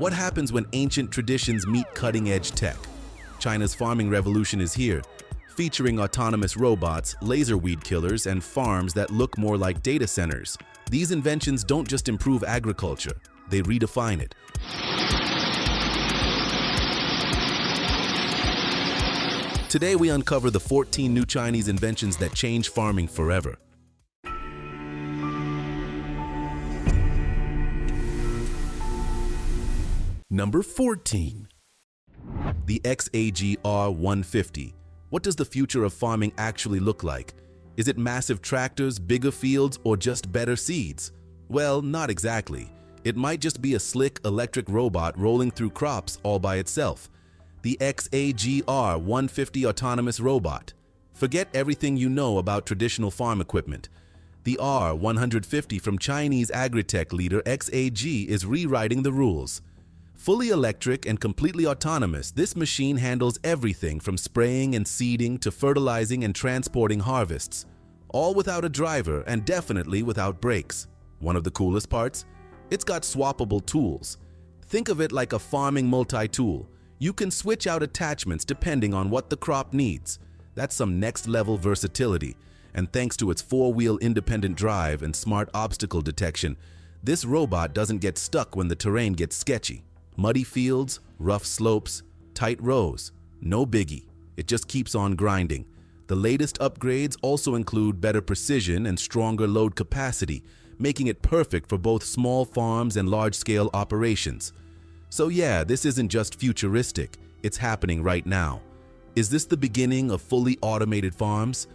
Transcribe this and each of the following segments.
What happens when ancient traditions meet cutting-edge tech? China's farming revolution is here, featuring autonomous robots, laser weed killers, and farms that look more like data centers. These inventions don't just improve agriculture, they redefine it. Today we uncover the 14 new Chinese inventions that change farming forever. Number 14. The XAGR-150. What does the future of farming actually look like? Is it massive tractors, bigger fields, or just better seeds? Well, not exactly. It might just be a slick electric robot rolling through crops all by itself. The XAGR-150 autonomous robot. Forget everything you know about traditional farm equipment. The R-150 from Chinese agritech leader XAG is rewriting the rules. Fully electric and completely autonomous, this machine handles everything from spraying and seeding to fertilizing and transporting harvests, all without a driver and definitely without brakes. One of the coolest parts? It's got swappable tools. Think of it like a farming multi-tool. You can switch out attachments depending on what the crop needs. That's some next-level versatility, and thanks to its four-wheel independent drive and smart obstacle detection, this robot doesn't get stuck when the terrain gets sketchy. Muddy fields, rough slopes, tight rows, no biggie. It just keeps on grinding. The latest upgrades also include better precision and stronger load capacity, making it perfect for both small farms and large-scale operations. So yeah, this isn't just futuristic, it's happening right now. Is this the beginning of fully automated farms?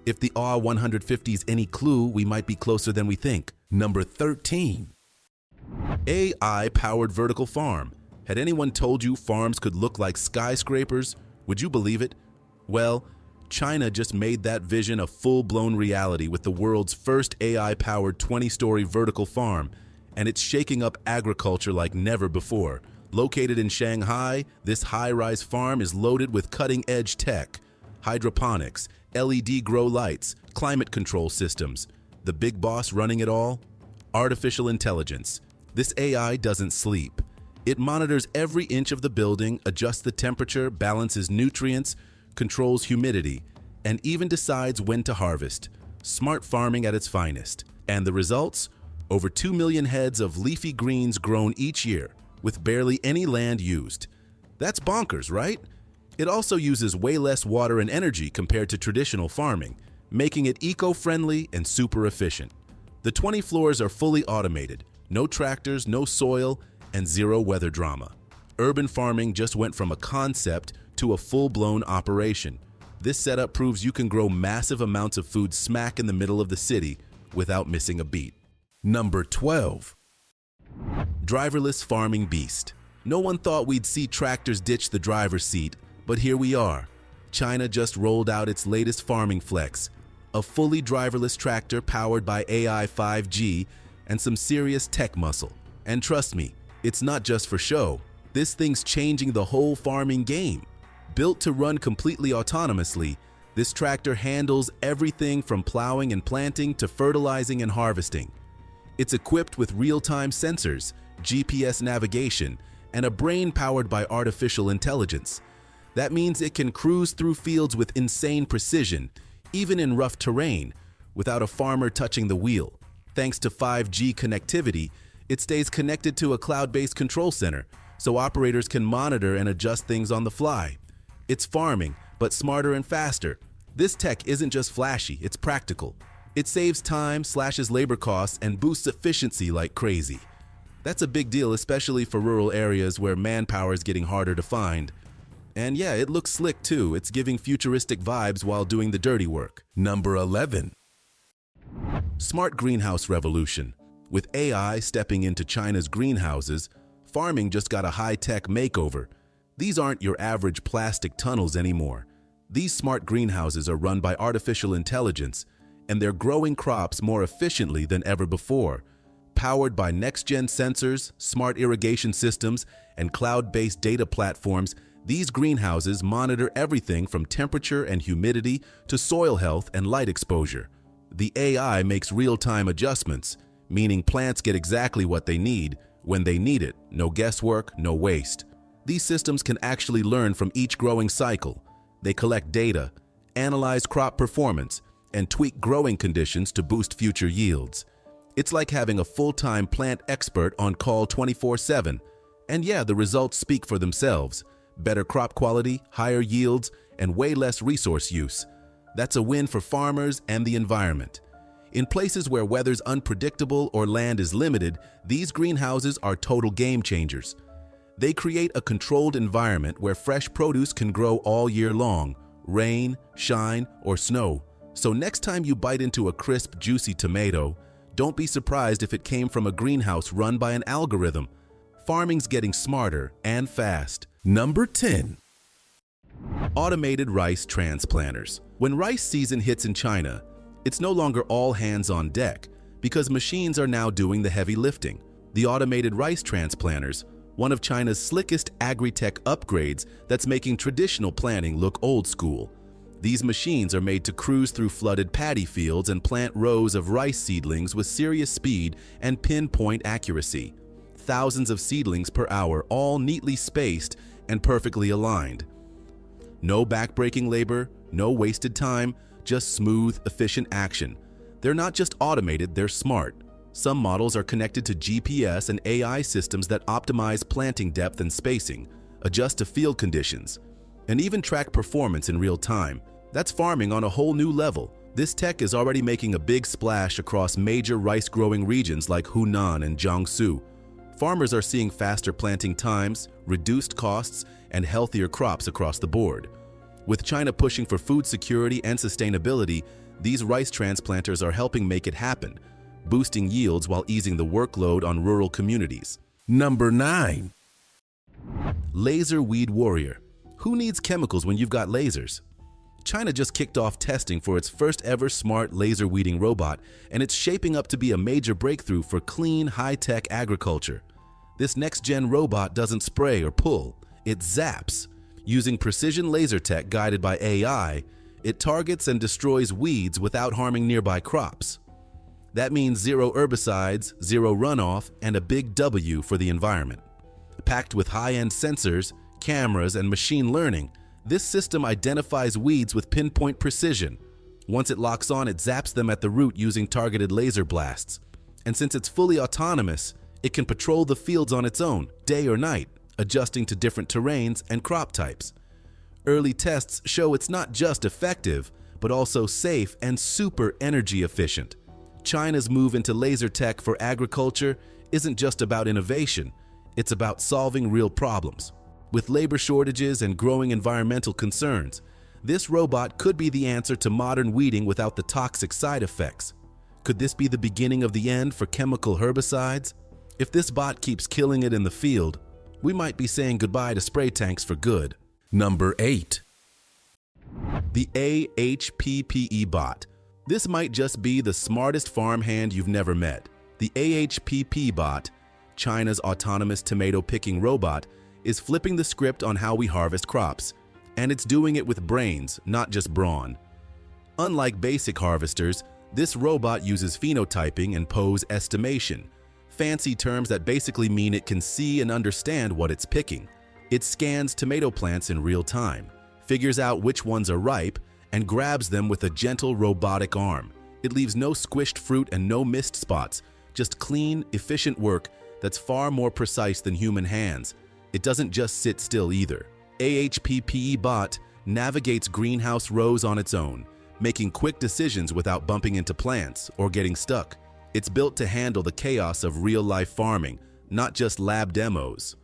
If the R150 is any clue, we might be closer than we think. Number 13. AI-powered vertical farm. Had anyone told you farms could look like skyscrapers? Would you believe it? Well, China just made that vision a full-blown reality with the world's first AI-powered 20-story vertical farm, and it's shaking up agriculture like never before. Located in Shanghai, this high-rise farm is loaded with cutting-edge tech, hydroponics, LED grow lights, climate control systems. The big boss running it all? Artificial intelligence. This AI doesn't sleep. It monitors every inch of the building, adjusts the temperature, balances nutrients, controls humidity, and even decides when to harvest. Smart farming at its finest. And the results? Over 2 million heads of leafy greens grown each year, with barely any land used. That's bonkers, right? It also uses way less water and energy compared to traditional farming, making it eco-friendly and super efficient. The 20 floors are fully automated, no tractors, no soil, and zero weather drama. Urban farming just went from a concept to a full-blown operation. This setup proves you can grow massive amounts of food smack in the middle of the city without missing a beat. Number 12. Driverless farming beast. No one thought we'd see tractors ditch the driver's seat, but here we are. China just rolled out its latest farming flex, a fully driverless tractor powered by AI 5G and some serious tech muscle. And trust me, it's not just for show. This thing's changing the whole farming game. Built to run completely autonomously, this tractor handles everything from plowing and planting to fertilizing and harvesting. It's equipped with real-time sensors, GPS navigation, and a brain powered by artificial intelligence. That means it can cruise through fields with insane precision, even in rough terrain, without a farmer touching the wheel. Thanks to 5G connectivity, it stays connected to a cloud-based control center, so operators can monitor and adjust things on the fly. It's farming, but smarter and faster. This tech isn't just flashy, it's practical. It saves time, slashes labor costs, and boosts efficiency like crazy. That's a big deal, especially for rural areas where manpower is getting harder to find. And yeah, it looks slick too. It's giving futuristic vibes while doing the dirty work. Number 11. Smart greenhouse revolution. With AI stepping into China's greenhouses, farming just got a high-tech makeover. These aren't your average plastic tunnels anymore. These smart greenhouses are run by artificial intelligence, and they're growing crops more efficiently than ever before. Powered by next-gen sensors, smart irrigation systems, and cloud-based data platforms, these greenhouses monitor everything from temperature and humidity to soil health and light exposure. The AI makes real-time adjustments, meaning plants get exactly what they need, when they need it, no guesswork, no waste. These systems can actually learn from each growing cycle. They collect data, analyze crop performance, and tweak growing conditions to boost future yields. It's like having a full-time plant expert on call 24/7. And yeah, the results speak for themselves. Better crop quality, higher yields, and way less resource use. That's a win for farmers and the environment. In places where weather's unpredictable or land is limited, these greenhouses are total game changers. They create a controlled environment where fresh produce can grow all year long, rain, shine, or snow. So next time you bite into a crisp, juicy tomato, don't be surprised if it came from a greenhouse run by an algorithm. Farming's getting smarter and fast. Number 10. Automated rice transplanters. When rice season hits in China, it's no longer all hands on deck because machines are now doing the heavy lifting. The automated rice transplanters, one of China's slickest agri-tech upgrades that's making traditional planting look old school. These machines are made to cruise through flooded paddy fields and plant rows of rice seedlings with serious speed and pinpoint accuracy. Thousands of seedlings per hour, all neatly spaced and perfectly aligned. No backbreaking labor, no wasted time, just smooth, efficient action. They're not just automated, they're smart. Some models are connected to GPS and AI systems that optimize planting depth and spacing, adjust to field conditions, and even track performance in real time. That's farming on a whole new level. This tech is already making a big splash across major rice-growing regions like Hunan and Jiangsu. Farmers are seeing faster planting times, reduced costs, and healthier crops across the board. With China pushing for food security and sustainability, these rice transplanters are helping make it happen, boosting yields while easing the workload on rural communities. Number 9. Laser Weed Warrior. Who needs chemicals when you've got lasers? China just kicked off testing for its first ever smart laser weeding robot, and it's shaping up to be a major breakthrough for clean, high-tech agriculture. This next-gen robot doesn't spray or pull, it zaps. Using precision laser tech guided by AI, it targets and destroys weeds without harming nearby crops. That means zero herbicides, zero runoff, and a big W for the environment. Packed with high-end sensors, cameras, and machine learning, this system identifies weeds with pinpoint precision. Once it locks on, it zaps them at the root using targeted laser blasts. And since it's fully autonomous, it can patrol the fields on its own, day or night, adjusting to different terrains and crop types. Early tests show it's not just effective, but also safe and super energy efficient. China's move into laser tech for agriculture isn't just about innovation, it's about solving real problems. With labor shortages and growing environmental concerns, this robot could be the answer to modern weeding without the toxic side effects. Could this be the beginning of the end for chemical herbicides? If this bot keeps killing it in the field, we might be saying goodbye to spray tanks for good. Number 8. The AHPP bot. This might just be the smartest farmhand you've never met. The AHPP bot, China's autonomous tomato picking robot, is flipping the script on how we harvest crops. And it's doing it with brains, not just brawn. Unlike basic harvesters, this robot uses phenotyping and pose estimation, fancy terms that basically mean it can see and understand what it's picking. It scans tomato plants in real time, figures out which ones are ripe, and grabs them with a gentle robotic arm. It leaves no squished fruit and no missed spots, just clean, efficient work that's far more precise than human hands. It doesn't just sit still either. AHPP bot navigates greenhouse rows on its own, making quick decisions without bumping into plants or getting stuck. It's built to handle the chaos of real-life farming, not just lab demos.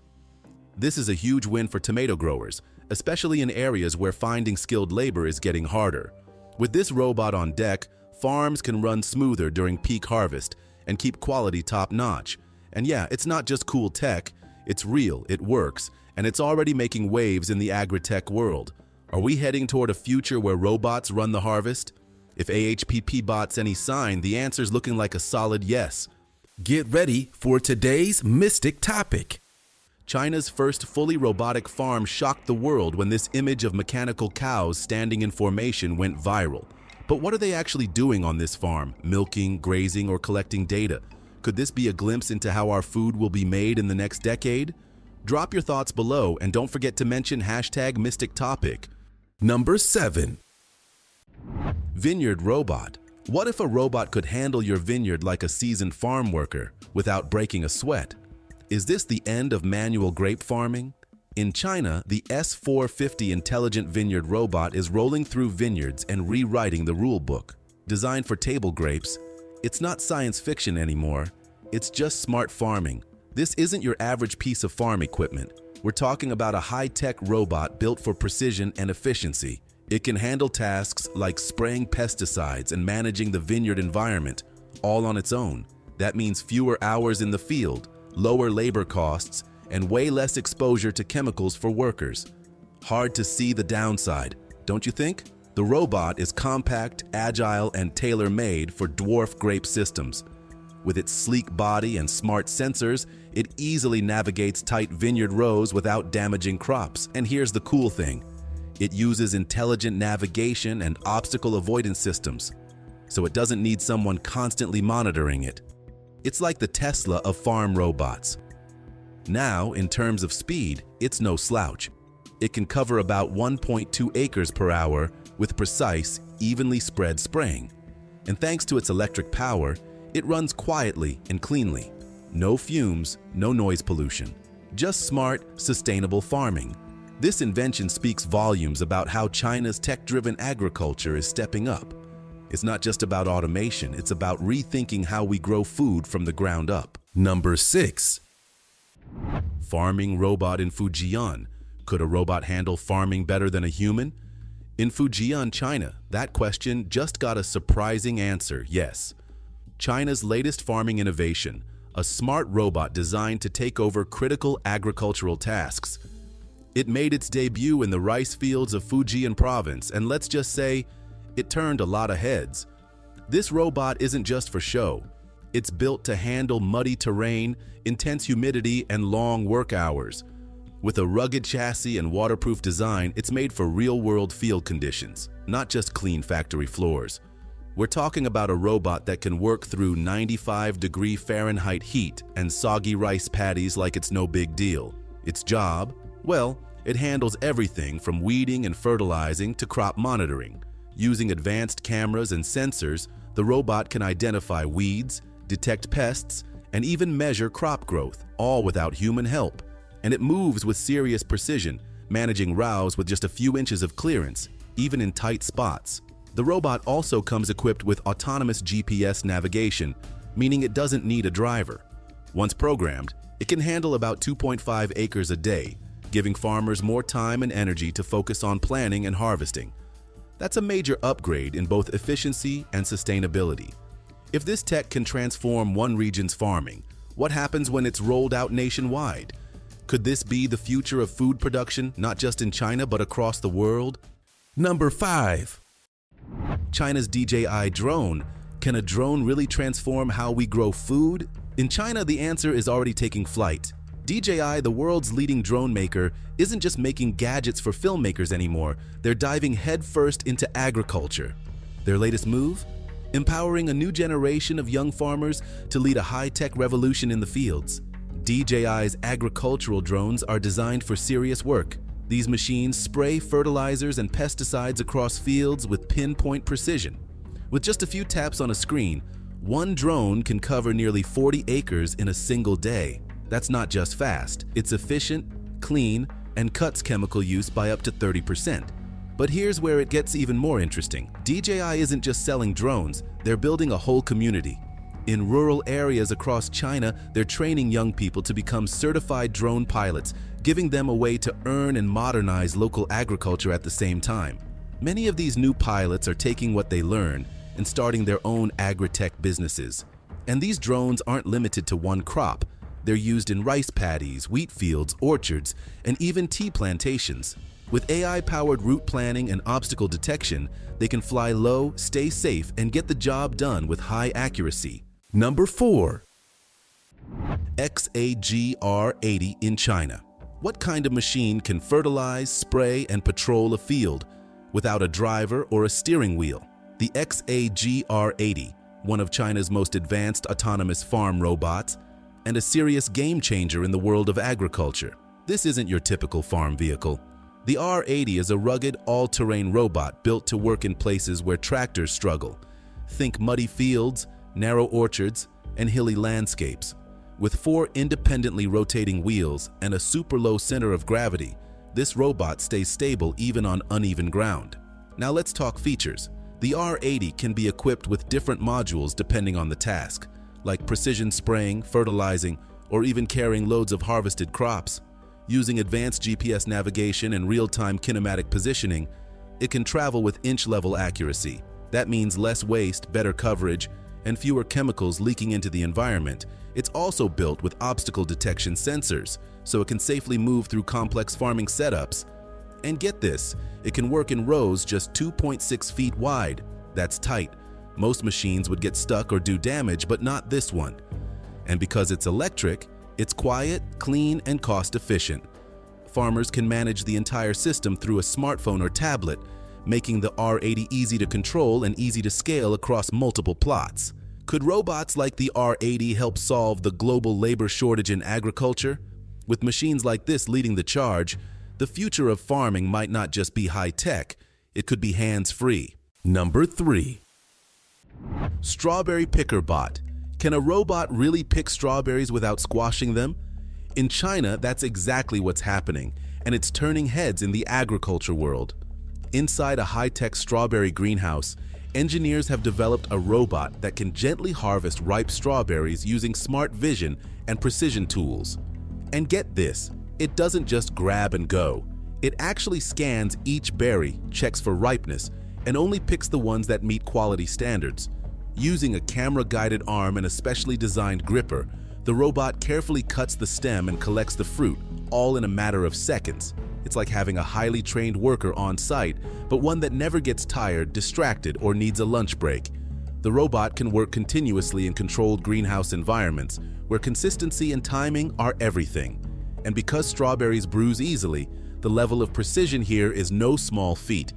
This is a huge win for tomato growers, especially in areas where finding skilled labor is getting harder. With this robot on deck, farms can run smoother during peak harvest and keep quality top-notch. And yeah, it's not just cool tech, it's real, it works, and it's already making waves in the agri-tech world. Are we heading toward a future where robots run the harvest? If AHPP bot's any sign, the answer's looking like a solid yes. Get ready for today's mystic topic. China's first fully robotic farm shocked the world when this image of mechanical cows standing in formation went viral. But what are they actually doing on this farm? Milking, grazing, or collecting data? Could this be a glimpse into how our food will be made in the next decade? Drop your thoughts below and don't forget to mention #MysticTopic. Number 7. Vineyard Robot. What if a robot could handle your vineyard like a seasoned farm worker without breaking a sweat? Is this the end of manual grape farming? In China, the S450 intelligent vineyard robot is rolling through vineyards and rewriting the rule book. Designed for table grapes, it's not science fiction anymore. It's just smart farming. This isn't your average piece of farm equipment. We're talking about a high-tech robot built for precision and efficiency. It can handle tasks like spraying pesticides and managing the vineyard environment, all on its own. That means fewer hours in the field, lower labor costs, and way less exposure to chemicals for workers. Hard to see the downside, don't you think? The robot is compact, agile, and tailor-made for dwarf grape systems. With its sleek body and smart sensors, it easily navigates tight vineyard rows without damaging crops. And here's the cool thing. It uses intelligent navigation and obstacle avoidance systems, so it doesn't need someone constantly monitoring it. It's like the Tesla of farm robots. Now, in terms of speed, it's no slouch. It can cover about 1.2 acres per hour with precise, evenly spread spraying. And thanks to its electric power, it runs quietly and cleanly. No fumes, no noise pollution. Just smart, sustainable farming. This invention speaks volumes about how China's tech-driven agriculture is stepping up. It's not just about automation, it's about rethinking how we grow food from the ground up. Number 6. Farming robot in Fujian. Could a robot handle farming better than a human? In Fujian, China, that question just got a surprising answer, yes. China's latest farming innovation, a smart robot designed to take over critical agricultural tasks. It made its debut in the rice fields of Fujian province, and let's just say, it turned a lot of heads. This robot isn't just for show. It's built to handle muddy terrain, intense humidity, and long work hours. With a rugged chassis and waterproof design, it's made for real-world field conditions, not just clean factory floors. We're talking about a robot that can work through 95-degree Fahrenheit heat and soggy rice paddies like it's no big deal. Its job? Well, it handles everything from weeding and fertilizing to crop monitoring. Using advanced cameras and sensors, the robot can identify weeds, detect pests, and even measure crop growth, all without human help. And it moves with serious precision, managing rows with just a few inches of clearance, even in tight spots. The robot also comes equipped with autonomous GPS navigation, meaning it doesn't need a driver. Once programmed, it can handle about 2.5 acres a day, giving farmers more time and energy to focus on planning and harvesting. That's a major upgrade in both efficiency and sustainability. If this tech can transform one region's farming, what happens when it's rolled out nationwide? Could this be the future of food production, not just in China, but across the world? Number 5. China's DJI drone. Can a drone really transform how we grow food? In China, the answer is already taking flight. DJI, the world's leading drone maker, isn't just making gadgets for filmmakers anymore. They're diving headfirst into agriculture. Their latest move? Empowering a new generation of young farmers to lead a high-tech revolution in the fields. DJI's agricultural drones are designed for serious work. These machines spray fertilizers and pesticides across fields with pinpoint precision. With just a few taps on a screen, one drone can cover nearly 40 acres in a single day. That's not just fast, it's efficient, clean, and cuts chemical use by up to 30%. But here's where it gets even more interesting. DJI isn't just selling drones, they're building a whole community. In rural areas across China, they're training young people to become certified drone pilots, giving them a way to earn and modernize local agriculture at the same time. Many of these new pilots are taking what they learn and starting their own agri-tech businesses. And these drones aren't limited to one crop. They're used in rice paddies, wheat fields, orchards, and even tea plantations. With AI-powered route planning and obstacle detection, they can fly low, stay safe, and get the job done with high accuracy. Number 4. XAGR-80 in China. What kind of machine can fertilize, spray, and patrol a field without a driver or a steering wheel? The XAGR-80, one of China's most advanced autonomous farm robots, and a serious game changer in the world of agriculture. This isn't your typical farm vehicle. The R80 is a rugged, all-terrain robot built to work in places where tractors struggle. Think muddy fields, narrow orchards, and hilly landscapes. With 4 independently rotating wheels and a super low center of gravity, this robot stays stable even on uneven ground. Now let's talk features. The R80 can be equipped with different modules depending on the task, like precision spraying, fertilizing, or even carrying loads of harvested crops. Using advanced GPS navigation and real-time kinematic positioning, it can travel with inch-level accuracy. That means less waste, better coverage, and fewer chemicals leaking into the environment. It's also built with obstacle detection sensors, so it can safely move through complex farming setups. And get this, it can work in rows just 2.6 feet wide. That's tight. Most machines would get stuck or do damage, but not this one. And because it's electric, it's quiet, clean, and cost-efficient. Farmers can manage the entire system through a smartphone or tablet, making the R80 easy to control and easy to scale across multiple plots. Could robots like the R80 help solve the global labor shortage in agriculture? With machines like this leading the charge, the future of farming might not just be high-tech, it could be hands-free. Number 3. Strawberry Pickerbot. Can a robot really pick strawberries without squashing them? In China, that's exactly what's happening, and it's turning heads in the agriculture world. Inside a high-tech strawberry greenhouse, engineers have developed a robot that can gently harvest ripe strawberries using smart vision and precision tools. And get this, it doesn't just grab and go. It actually scans each berry, checks for ripeness, and only picks the ones that meet quality standards. Using a camera-guided arm and a specially designed gripper, the robot carefully cuts the stem and collects the fruit, all in a matter of seconds. It's like having a highly trained worker on site, but one that never gets tired, distracted, or needs a lunch break. The robot can work continuously in controlled greenhouse environments, where consistency and timing are everything. And because strawberries bruise easily, the level of precision here is no small feat.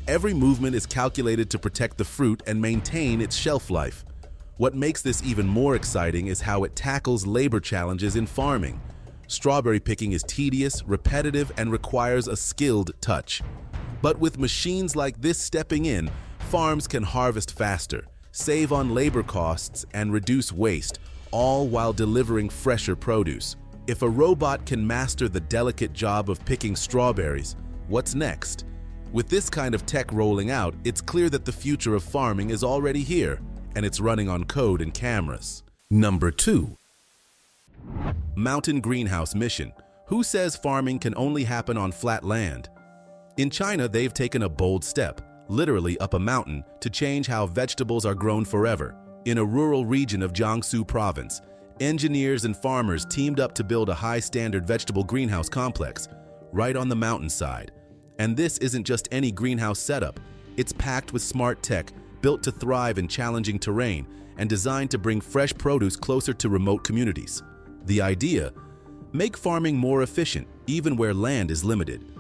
Every movement is calculated to protect the fruit and maintain its shelf life. What makes this even more exciting is how it tackles labor challenges in farming. Strawberry picking is tedious, repetitive, and requires a skilled touch. But with machines like this stepping in, farms can harvest faster, save on labor costs, and reduce waste, all while delivering fresher produce. If a robot can master the delicate job of picking strawberries, what's next? With this kind of tech rolling out, it's clear that the future of farming is already here, and it's running on code and cameras. Number 2. Mountain greenhouse mission. Who says farming can only happen on flat land? In China, they've taken a bold step, literally up a mountain, to change how vegetables are grown forever. In a rural region of Jiangsu province, engineers and farmers teamed up to build a high-standard vegetable greenhouse complex right on the mountainside. And this isn't just any greenhouse setup. It's packed with smart tech, built to thrive in challenging terrain, and designed to bring fresh produce closer to remote communities. The idea? Make farming more efficient, even where land is limited.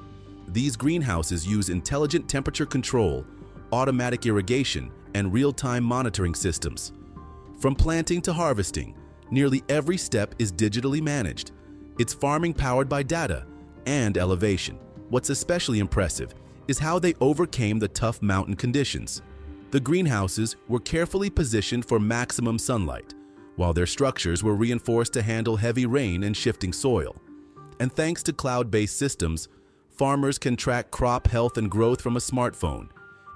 These greenhouses use intelligent temperature control, automatic irrigation, and real-time monitoring systems. From planting to harvesting, nearly every step is digitally managed. It's farming powered by data and elevation. What's especially impressive is how they overcame the tough mountain conditions. The greenhouses were carefully positioned for maximum sunlight, while their structures were reinforced to handle heavy rain and shifting soil. And thanks to cloud-based systems, farmers can track crop health and growth from a smartphone,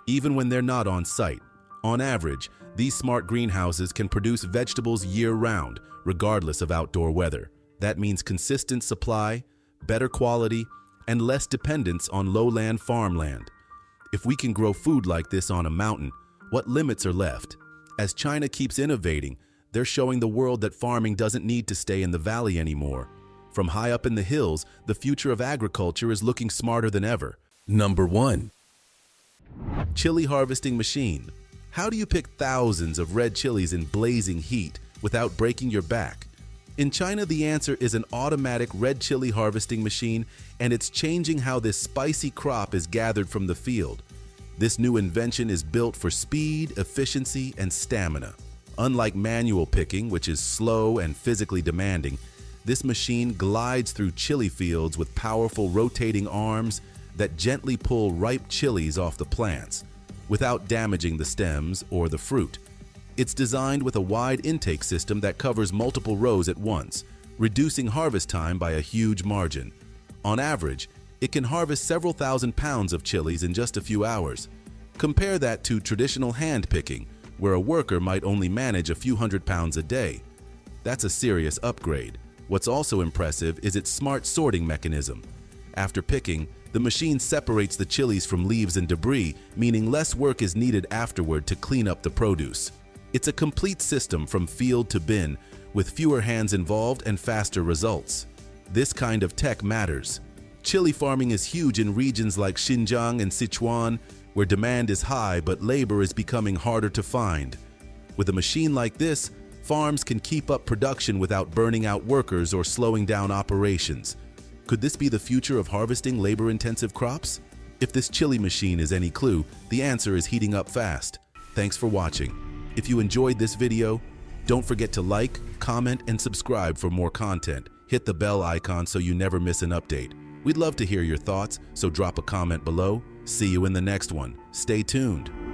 even when they're not on site. On average, these smart greenhouses can produce vegetables year-round, regardless of outdoor weather. That means consistent supply, better quality, and less dependence on lowland farmland. If we can grow food like this on a mountain, what limits are left? As China keeps innovating, they're showing the world that farming doesn't need to stay in the valley anymore. From high up in the hills, the future of agriculture is looking smarter than ever. Number 1. Chili harvesting machine. How do you pick thousands of red chilies in blazing heat without breaking your back? In China, the answer is an automatic red chili harvesting machine, and it's changing how this spicy crop is gathered from the field. This new invention is built for speed, efficiency, and stamina. Unlike manual picking, which is slow and physically demanding, this machine glides through chili fields with powerful rotating arms that gently pull ripe chilies off the plants without damaging the stems or the fruit. It's designed with a wide intake system that covers multiple rows at once, reducing harvest time by a huge margin. On average, it can harvest several thousand pounds of chilies in just a few hours. Compare that to traditional hand picking, where a worker might only manage a few hundred pounds a day. That's a serious upgrade. What's also impressive is its smart sorting mechanism. After picking, the machine separates the chilies from leaves and debris, meaning less work is needed afterward to clean up the produce. It's a complete system from field to bin, with fewer hands involved and faster results. This kind of tech matters. Chili farming is huge in regions like Xinjiang and Sichuan, where demand is high but labor is becoming harder to find. With a machine like this, farms can keep up production without burning out workers or slowing down operations. Could this be the future of harvesting labor-intensive crops? If this chili machine is any clue, the answer is heating up fast. Thanks for watching. If you enjoyed this video, don't forget to like, comment, and subscribe for more content. Hit the bell icon so you never miss an update. We'd love to hear your thoughts, so drop a comment below. See you in the next one. Stay tuned.